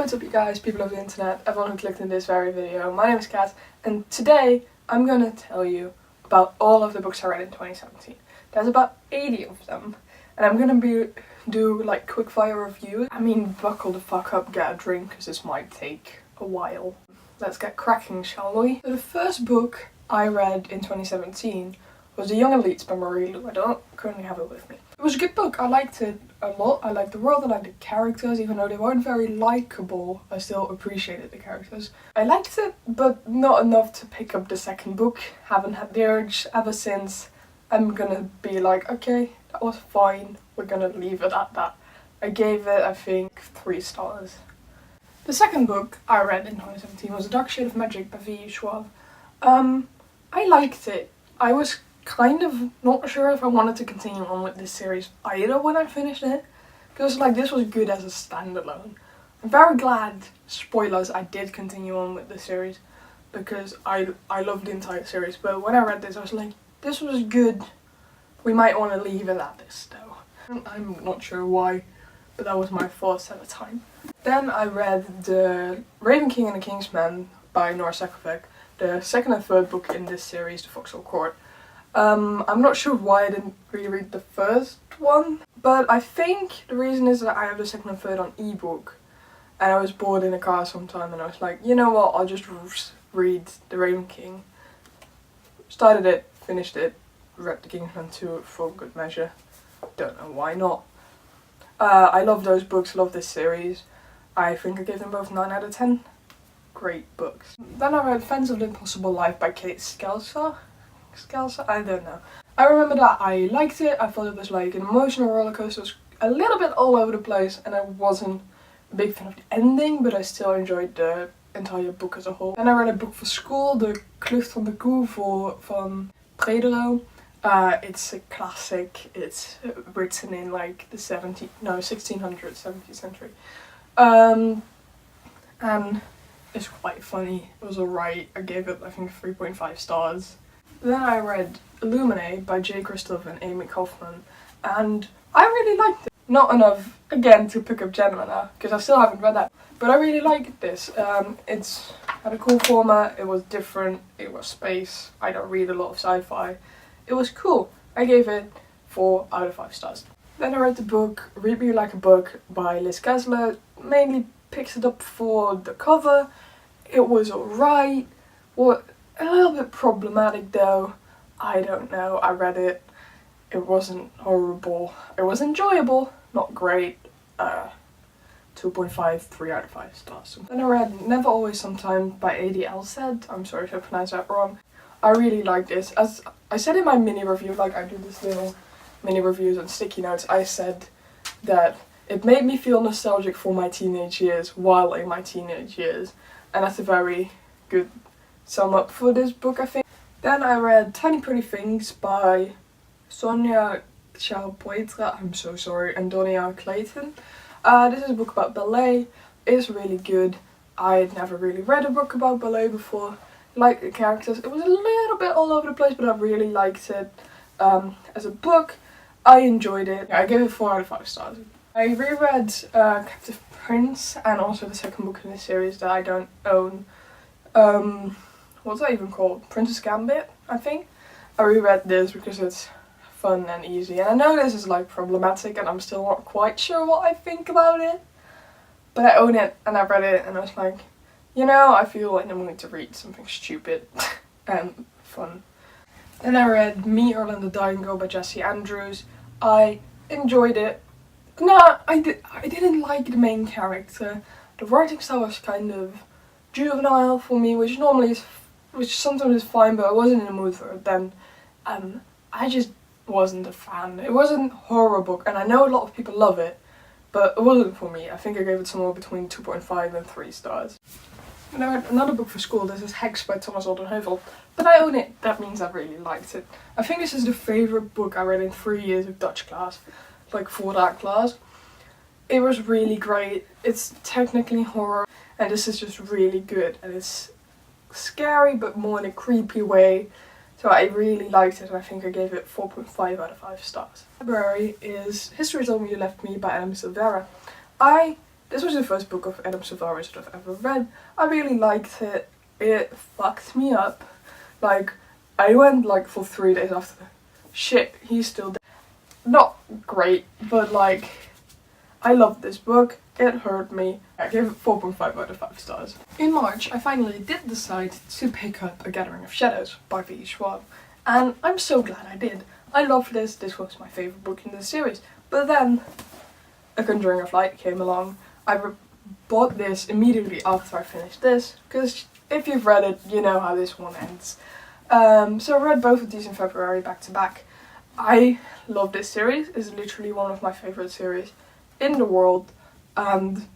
what's up you guys, people of the internet, everyone who clicked in this very video. My name is Kat and today I'm gonna tell you about all of the books I read in 2017. There's about 80 of them and I'm gonna do like quick fire reviews. I mean, buckle the fuck up, get a drink because this might take a while. Let's get cracking, shall we? So the first book I read in 2017 was The Young Elites by Marie Lu. I don't currently have it with me. It was a good book. I liked it a lot. I liked the world, I liked the characters, even though they weren't very likable, I still appreciated the characters. I liked it, but not enough to pick up the second book. Haven't had the urge ever since. I'm gonna be like, okay, that was fine, we're gonna leave it at that. I gave it, I think, 3 stars. The second book I read in 2017 was A Dark Shade of Magic by V.E. Schwab. I liked it. I was kind of not sure if I wanted to continue on with this series either when I finished it, because like this was good as a standalone. I'm very glad, spoilers, I did continue on with the series because I loved the entire series, but when I read this I was like, this was good, we might want to leave it at this though. I'm not sure why, but that was my thoughts at the time. Then I read The Raven King and the King's Men by Nora Sakavic, the second and third book in this series, The Foxhole Court. I'm not sure why I didn't reread the first one, but I think the reason is that I have the second and third on ebook, and I was bored in the car sometime and I was like, you know what, I'll just read The Raven King. Started it, finished it, read The King's Men 2 for good measure. Don't know why not. I love those books, love this series. I think I gave them both 9 out of 10. Great books. Then I read Fence of the Impossible Life by Kate Skelser. I don't know. I remember that I liked it. I thought it was like an emotional roller coaster. It was a little bit all over the place and I wasn't a big fan of the ending, but I still enjoyed the entire book as a whole. Then I read a book for school, De Klucht van de Koe van Predero. It's a classic. It's written in like the 1600s, 17th century. And it's quite funny. It was alright. I gave it, I think, 3.5 stars. Then I read Illuminae by Jay Kristoff and Amy Kaufman, and I really liked it. Not enough, again, to pick up Gemina, because I still haven't read that, but I really liked this. It's had a cool format, it was different, it was space, I don't read a lot of sci-fi. It was cool. I gave it 4 out of 5 stars. Then I read the book Read Me Like a Book by Liz Kessler. Mainly picked it up for the cover. It was alright. A little bit problematic though. I don't know. I read it. It wasn't horrible. It was enjoyable. Not great. 2.5, 3 out of 5 stars. Then I read Never Always Sometime by A.D. Elsaid. I'm sorry if I pronounced that wrong. I really like this. As I said in my mini review, like I do this little mini reviews on sticky notes, I said that it made me feel nostalgic for my teenage years while in my teenage years. And that's a very good sum up for this book, I think. Then I read Tiny Pretty Things by Sonia Chao-Poitra, I'm so sorry, and Donia Clayton. This is a book about ballet. It's really good. I'd never really read a book about ballet before. Like the characters, it was a little bit all over the place, but I really liked it. As a book, I enjoyed it. I gave it 4 out of 5 stars. I reread Captive Prince and also the second book in this series that I don't own. What's that even called? Princess Gambit, I think. I reread this because it's fun and easy, and I know this is like problematic and I'm still not quite sure what I think about it, but I own it and I read it and I was like, you know, I feel like I'm going to read something stupid and fun. Then I read Me, Earl and the Dying Girl by Jessie Andrews. I enjoyed it. No, I didn't like the main character. The writing style was kind of juvenile for me, which sometimes is fine, but I wasn't in the mood for it then. I just wasn't a fan. It wasn't a horror book, and I know a lot of people love it, but it wasn't for me. I think I gave it somewhere between 2.5 and 3 stars. And I read another book for school. This is Hex by Thomas Oldenheuvel, but I own it. That means I really liked it. I think this is the favourite book I read in 3 years of Dutch class, like for that class. It was really great. It's technically horror, and this is just really good, and it's scary but more in a creepy way. So I really liked it and I think I gave it 4.5 out of 5 stars. February is History Told Me You Left Me by Amy Silvera. I This was the first book of Adam Silvera that I've ever read. I really liked it. It fucked me up. Like, I went like for 3 days after. Shit, he's still dead. Not great, but like, I loved this book. It hurt me. I gave it 4.5 out of 5 stars. In March, I finally did decide to pick up A Gathering of Shadows by V.E. Schwab. And I'm so glad I did. I love this. This was my favourite book in the series. But then, A Conjuring of Light came along. I bought this immediately after I finished this, because if you've read it, you know how this one ends. So I read both of these in February back to back. I love this series. It's literally one of my favourite series in the world, and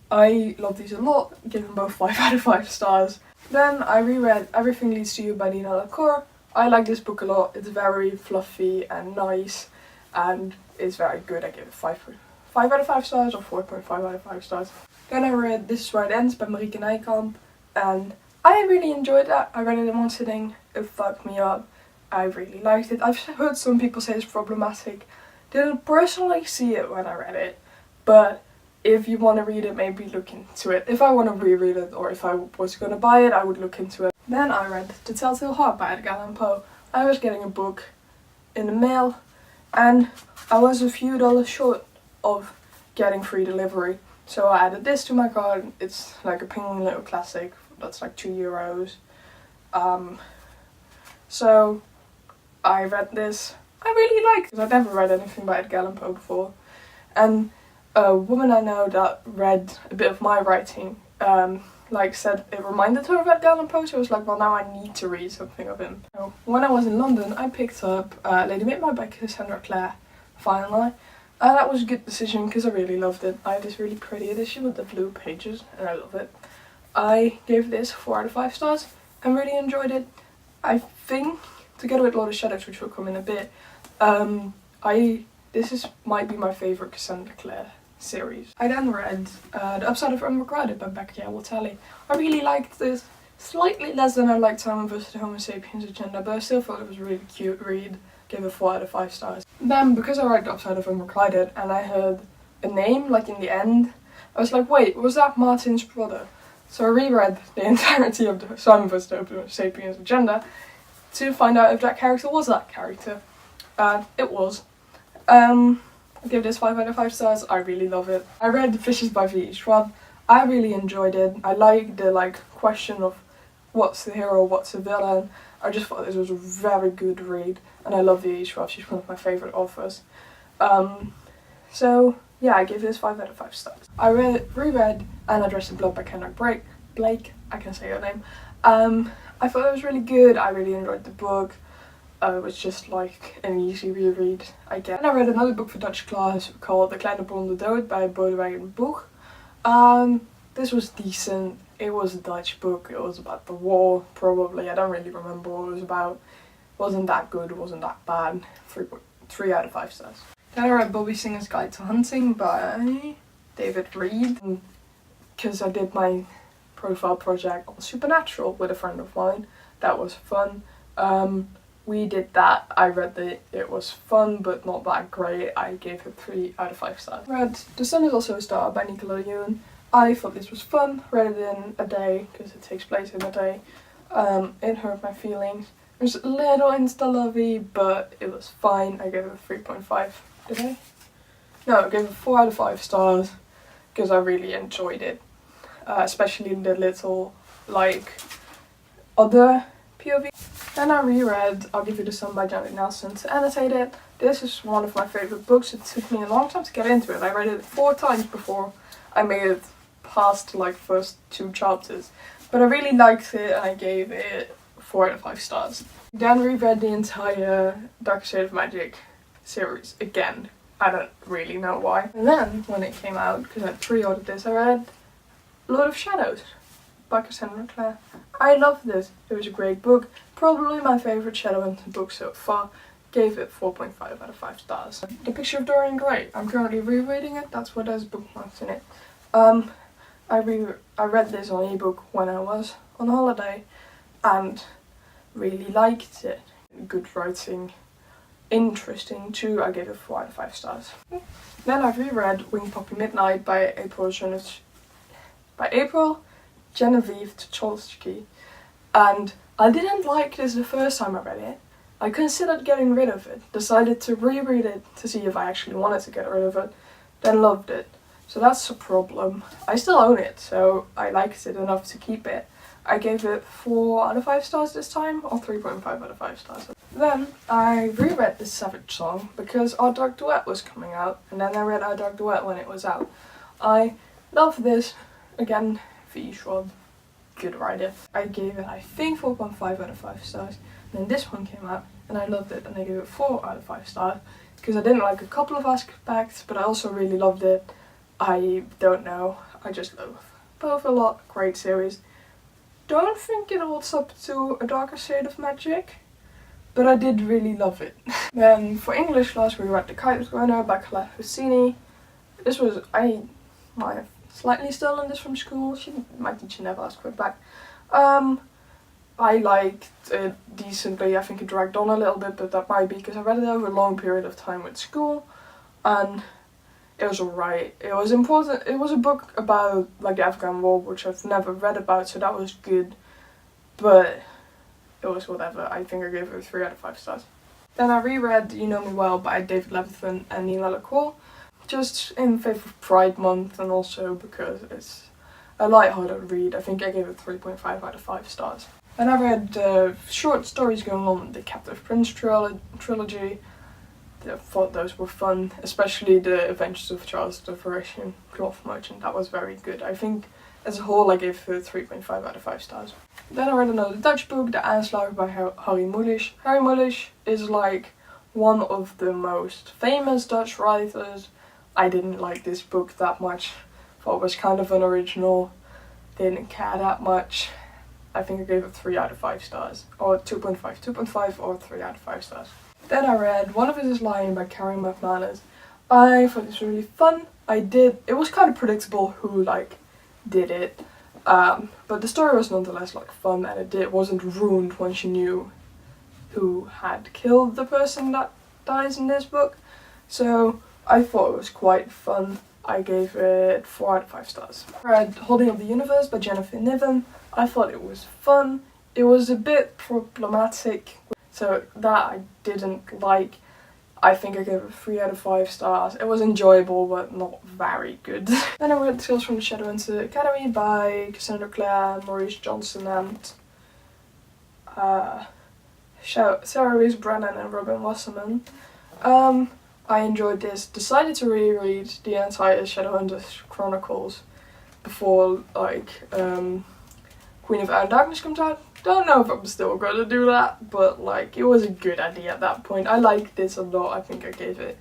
I love these a lot. Give them both 5 out of 5 stars. Then I reread Everything Leads to You by Nina LaCour. I like this book a lot. It's very fluffy and nice, and it's very good. I give it 5 out of 5 stars or 4.5 out of 5 stars. Then I read This Is Where It Ends by Marieke Nijkamp, and I really enjoyed that. I read it in one sitting. It fucked me up. I really liked it. I've heard some people say it's problematic. Didn't personally see it when I read it, but if you want to read it, maybe look into it. If I want to reread it, or if I was going to buy it, I would look into it. Then I read The Telltale Heart by Edgar Allan Poe. I was getting a book in the mail, and I was a few dollars short of getting free delivery. So I added this to my cart. It's like a penguin little classic. That's like €2. So I read this. I really liked it. I've never read anything by Edgar Allan Poe before. And a woman I know that read a bit of my writing, said it reminded her of Edgar Allan Poe, so I was like, well, now I need to read something of him. So when I was in London, I picked up Lady Midnight by Cassandra Clare, finally. That was a good decision because I really loved it. I have this really pretty edition with the blue pages, and I love it. I gave this 4 out of 5 stars and really enjoyed it. I think, together with Lord of Shadows, which will come in a bit, might be my favourite Cassandra Clare series. I then read The Upside of Unrequited by Becky Albertalli. I really liked this. Slightly less than I liked Simon vs. the Homo Sapiens Agenda, but I still thought it was a really cute read. Gave it 4 out of 5 stars. Then, because I read The Upside of Unrequited and I heard a name, like in the end, I was like, wait, was that Martin's brother? So I reread the entirety of the Simon vs. the Homo Sapiens Agenda to find out if that character was that character. It was. I give this 5 out of 5 stars. I really love it. I read The Fishes by V.E. Schwab. I really enjoyed it. I like the question of what's the hero, what's the villain. I just thought this was a very good read, and I love V.E. Schwab. She's one of my favourite authors. So yeah, I give this 5 out of 5 stars. I reread Anna Dressed in Blood by Kendra Blake. I can say her name. I thought it was really good. I really enjoyed the book. It was just like an easy reread, I guess. And I read another book for Dutch class called De Kleine Blonde Dood by Boudewijn Boeg. This was decent. It was a Dutch book. It was about the war, probably. I don't really remember what it was about. Wasn't that good, wasn't that bad. 3 out of 5 stars. Then I read Bobby Singer's Guide to Hunting by David Reed, because I did my profile project on Supernatural with a friend of mine. That was fun. We did that. I read it. It was fun, but not that great. I gave it 3 out of 5 stars. Read The Sun Is Also a Star by Nicola Yoon. I thought this was fun. Read it in a day because it takes place in a day. It hurt my feelings. It was a little insta-lovey, but it was fine. I gave it 3.5. Did I? No, I gave it 4 out of 5 stars because I really enjoyed it. Especially the little, other POV. Then I reread I'll Give You the Sun by Janet Nelson to annotate it. This is one of my favourite books. It took me a long time to get into it. I read it 4 times before I made it past first 2 chapters. But I really liked it and I gave it 4 out of 5 stars. Then reread the entire Dark Shade of Magic series again. I don't really know why. And then, when it came out, because I pre-ordered this, I read Lord of Shadows by Cassandra Clare. I loved this. It was a great book. Probably my favourite Shadowhunter book so far. Gave it 4.5 out of 5 stars. The Picture of Dorian Gray. I'm currently rereading it. That's what has bookmarks in it. I read this on ebook when I was on holiday and really liked it. Good writing. interesting too. I gave it 4 out of 5 stars. Then I reread Winged Poppy Midnight by April Genevieve Tucholsky, and I didn't like this the first time I read it. I considered getting rid of it, decided to reread it to see if I actually wanted to get rid of it, then loved it. So that's a problem. I still own it, so I liked it enough to keep it. I gave it 4 out of 5 stars this time, or 3.5 out of 5 stars. Then I reread The Savage Song because Our Dark Duet was coming out, and then I read Our Dark Duet when it was out. I love this. Again, V. Schwab, good writer. I gave it, I think, 4.5 out of 5 stars. And then this one came out, and I loved it, and I gave it 4 out of 5 stars because I didn't like a couple of aspects, but I also really loved it. I don't know, I just love both a lot. Great series. Don't think it holds up to A Darker Shade of Magic, but I did really love it. Then for English class we read The Kite Runner by Colette Hosseini. This was, I might have slightly stolen this from school. My teacher never asked for it back. I liked it decently. I think it dragged on a little bit, but that might be because I read it over a long period of time with school, and it was alright. It was important. It was a book about like the Afghan war, which I've never read about, so that was good, but it was whatever. I think I gave it 3 out of 5 stars. Then I reread You Know Me Well by David Levithan and Nina LaCour, just in favour of Pride Month and also because it's a light-hearted read. I think I gave it 3.5 out of 5 stars. Then I read short stories going on in the Captive Prince trilogy. I thought those were fun, especially the Adventures of Charles the Parisian Cloth Merchant. That was very good. I think as a whole I gave it 3.5 out of 5 stars. Then I read another Dutch book, De Aanslager by Harry Mulisch. Harry Mulisch is like one of the most famous Dutch writers. I didn't like this book that much. Thought it was kind of unoriginal. Didn't care that much. I think I gave it 3 out of 5 stars. Or 2.5. 2.5 or 3 out of 5 stars. Then I read One of Us is Lying by Karen McManus. I thought it was really fun. It was kind of predictable who did it. But the story was nonetheless fun, and it wasn't ruined once you knew who had killed the person that dies in this book. So I thought it was quite fun. I gave it 4 out of 5 stars. I read Holding Up the Universe by Jennifer Niven. I thought it was fun. It was a bit problematic, so that I didn't like. I think I gave it 3 out of 5 stars. It was enjoyable, but not very good. Then I read Tales from the Shadowhunter Academy by Cassandra Clare, Maurice Johnson, and Sarah Reese Brennan and Robin Wasserman. I enjoyed this. Decided to reread the entire Shadowhunters Chronicles before Queen of Air and Darkness comes out. Don't know if I'm still gonna do that, but it was a good idea at that point. I liked this a lot. I think I gave it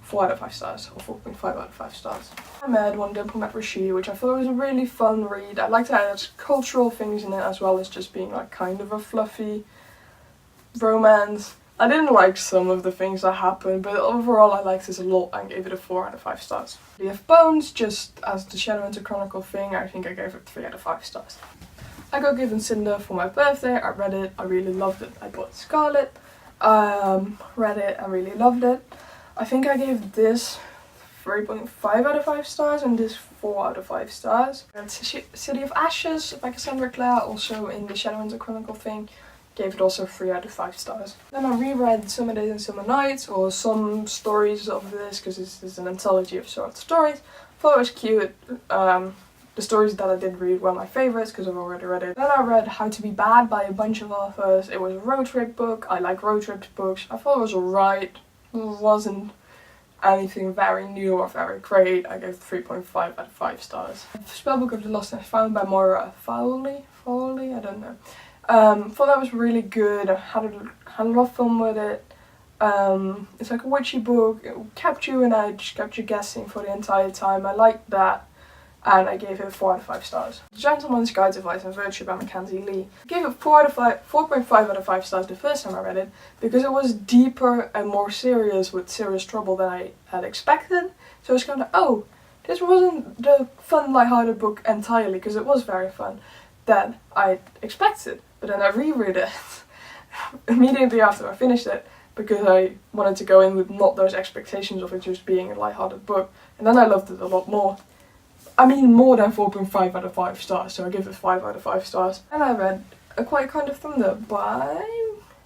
4 out of 5 stars, or 4.5 out of 5 stars. I read One Dimple Met Rashid, which I thought was a really fun read. I liked that it had cultural things in it as well as just being kind of a fluffy romance. I didn't like some of the things that happened, but overall I liked this a lot and gave it a 4 out of 5 stars. We have Bones, just as the Shadowhunter Chronicle thing, I think I gave it 3 out of 5 stars. I got given Cinder for my birthday. I read it, I really loved it. I bought Scarlet, read it, I really loved it. I think I gave this 3.5 out of 5 stars and this 4 out of 5 stars. And City of Ashes by Cassandra Clare, also in the Shadowhunter Chronicle thing. Gave it also 3 out of 5 stars. Then I reread Summer Days and Summer Nights, or some stories of this, because this is an anthology of short stories. Thought it was cute. The stories that I did read were my favourites because I've already read it. Then I read How to Be Bad by a bunch of authors. It was a road trip book. I like road trip books. I thought it was alright. It wasn't anything very new or very great. I gave it 3.5 out of 5 stars. Spellbook of the Lost and Found by Moira Fowley? I don't know. Thought that was really good. I had a lot of fun with it. It's like a witchy book. It kept you in edge, kept you guessing for the entire time. I liked that, and I gave it 4 out of 5 stars. The Gentleman's Guide to Vice and Virtue by Mackenzie Lee. I gave it 4.5 out of 5 stars the first time I read it, because it was deeper and more serious with serious trouble than I had expected. So it's kind of, oh, this wasn't the fun, lighthearted book entirely, because it was very fun, that I expected. But then I reread it immediately after I finished it, because I wanted to go in with not those expectations of it just being a lighthearted book, and then I loved it a lot more. I mean, more than 4.5 out of 5 stars, so I give it 5 out of 5 stars. And I read A Quiet Kind of Thunder by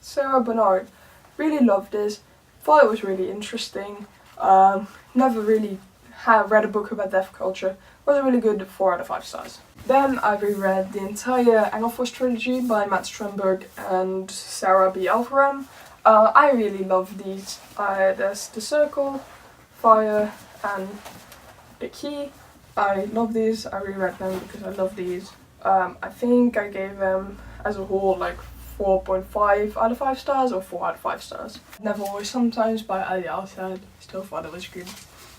Sarah Bernard. Really loved this, thought it was really interesting. Never really read a book about deaf culture. Was a really good 4 out of 5 stars. Then I reread the entire Engelfors trilogy by Matt Stromberg and Sarah B. Alvaram. I really love these. There's The Circle, Fire, and The Key. I love these. I reread them because I love these. I think I gave them as a whole like 4.5 out of 5 stars or 4 out of 5 stars. Never Always Sometimes by Ali Al-Assad. Still thought it was good.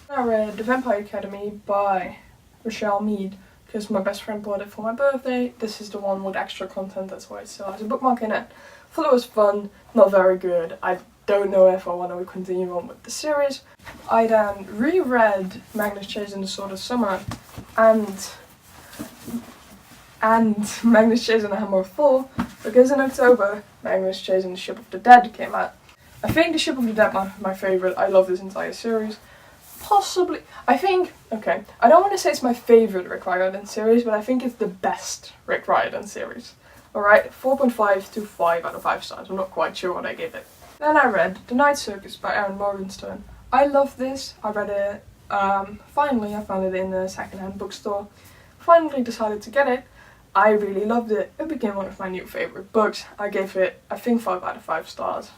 I read The Vampire Academy by Rochelle Mead because my best friend bought it for my birthday. This is the one with extra content, that's why it still has a bookmark in it. Thought it was fun, not very good. I don't know if I want to continue on with the series. I then reread Magnus Chase and the Sword of Summer and Magnus Chase and the Hammer of Thor, because in October Magnus Chase and the Ship of the Dead came out. I think the Ship of the Dead is my favourite. I love this entire series. Possibly, I think, okay, I don't want to say it's my favourite Rick Riordan series, but I think it's the best Rick Riordan series. Alright, 4.5 to 5 out of 5 stars. I'm not quite sure what I gave it. Then I read The Night Circus by Aaron Morgenstern. I love this. I read it, finally I found it in a second-hand bookstore. Finally decided to get it. I really loved it. It became one of my new favourite books. I gave it, I think, 5 out of 5 stars.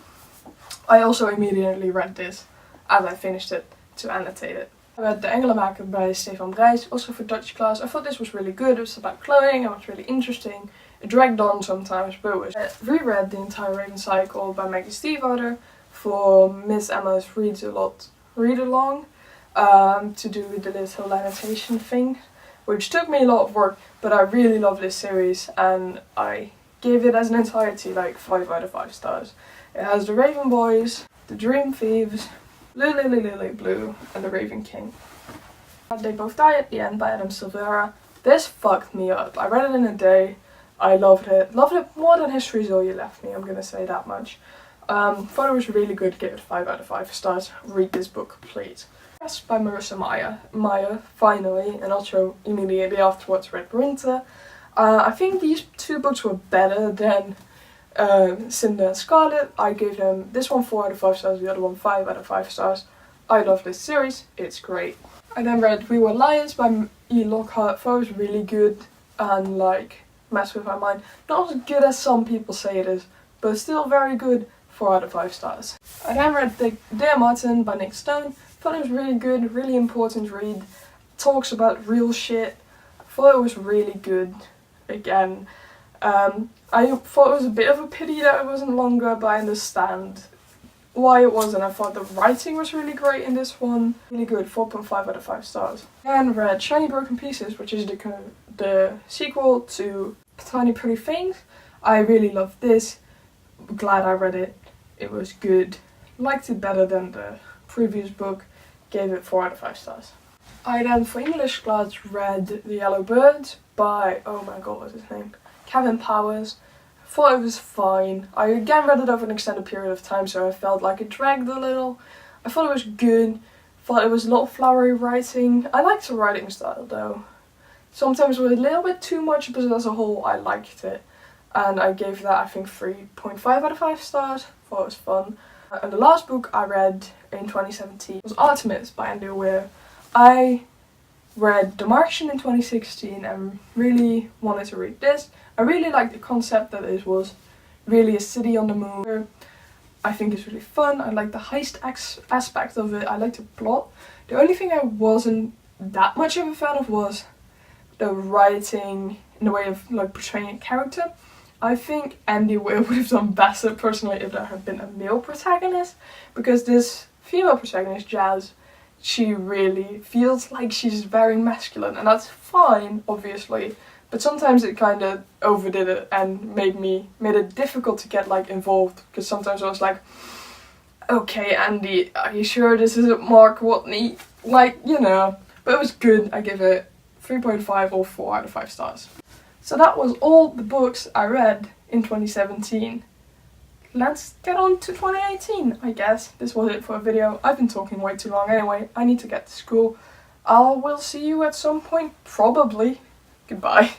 I also immediately read this as I finished it to annotate it. I read The Engelenmaker by Stefan Brijs, also for Dutch class. I thought this was really good. It was about clothing, it was really interesting. It dragged on sometimes, but it was. I reread the entire Raven Cycle by Maggie Stiefvater for Miss Emma's Reads a Lot read along, to do the little annotation thing, which took me a lot of work, but I really love this series and I gave it as an entirety like 5 out of 5 stars. It has the Raven Boys, the Dream Thieves, Blue Lily Lily Blue, and the Raven King. They Both Die at the End by Adam Silvera. This fucked me up. I read it in a day. I loved it. Loved it more than History's All You Left Me, I'm gonna say that much. Thought it was really good, gave it 5 out of 5 stars. Read this book, please. Yes, by Marissa Meyer, finally, and also immediately afterwards read Brinta. I think these two books were better than Cinder and Scarlet. I gave them this one 4 out of 5 stars, the other one 5 out of 5 stars. I love this series, it's great. I then read We Were Lions by E. Lockhart. Thought it was really good and like mess with my mind. Not as good as some people say it is, but still very good, 4 out of 5 stars. I then read Dear Martin by Nick Stone. Thought it was really good, really important read. Talks about real shit. Thought it was really good. Again, I thought it was a bit of a pity that it wasn't longer, but I understand why it was, and I thought the writing was really great in this one. Really good, 4.5 out of 5 stars. And read Shiny Broken Pieces, which is the sequel to Tiny Pretty Things. I really loved this. Glad I read it. It was good. Liked it better than the previous book. Gave it 4 out of 5 stars. I then, for English class, read The Yellow Bird by, oh my god, what's his name? Kevin Powers. Thought it was fine. I again read it over an extended period of time, so I felt like it dragged a little. I thought it was good. Thought it was a lot of flowery writing. I liked the writing style though. Sometimes it was a little bit too much, but as a whole I liked it. And I gave that, I think, 3.5 out of 5 stars. Thought it was fun. And the last book I read in 2017 was Artemis by Andy Weir. I read The Martian in 2016 and really wanted to read this. I really liked the concept that it was really a city on the moon. I think it's really fun. I like the heist aspect of it. I like the plot. The only thing I wasn't that much of a fan of was the writing in the way of like portraying a character. I think Andy Weir would have done better personally if there had been a male protagonist, because this female protagonist, Jazz, she really feels like she's very masculine, and that's fine, obviously, but sometimes it kind of overdid it and made it difficult to get like involved, because sometimes I was like, okay Andy, are you sure this isn't Mark Watney? Like, you know, but it was good. I give it 3.5 or 4 out of 5 stars. So that was all the books I read in 2017. let's get on to 2018, I guess. This was it for a video. I've been talking way too long anyway. I need to get to school. I will see you at some point, probably. Goodbye.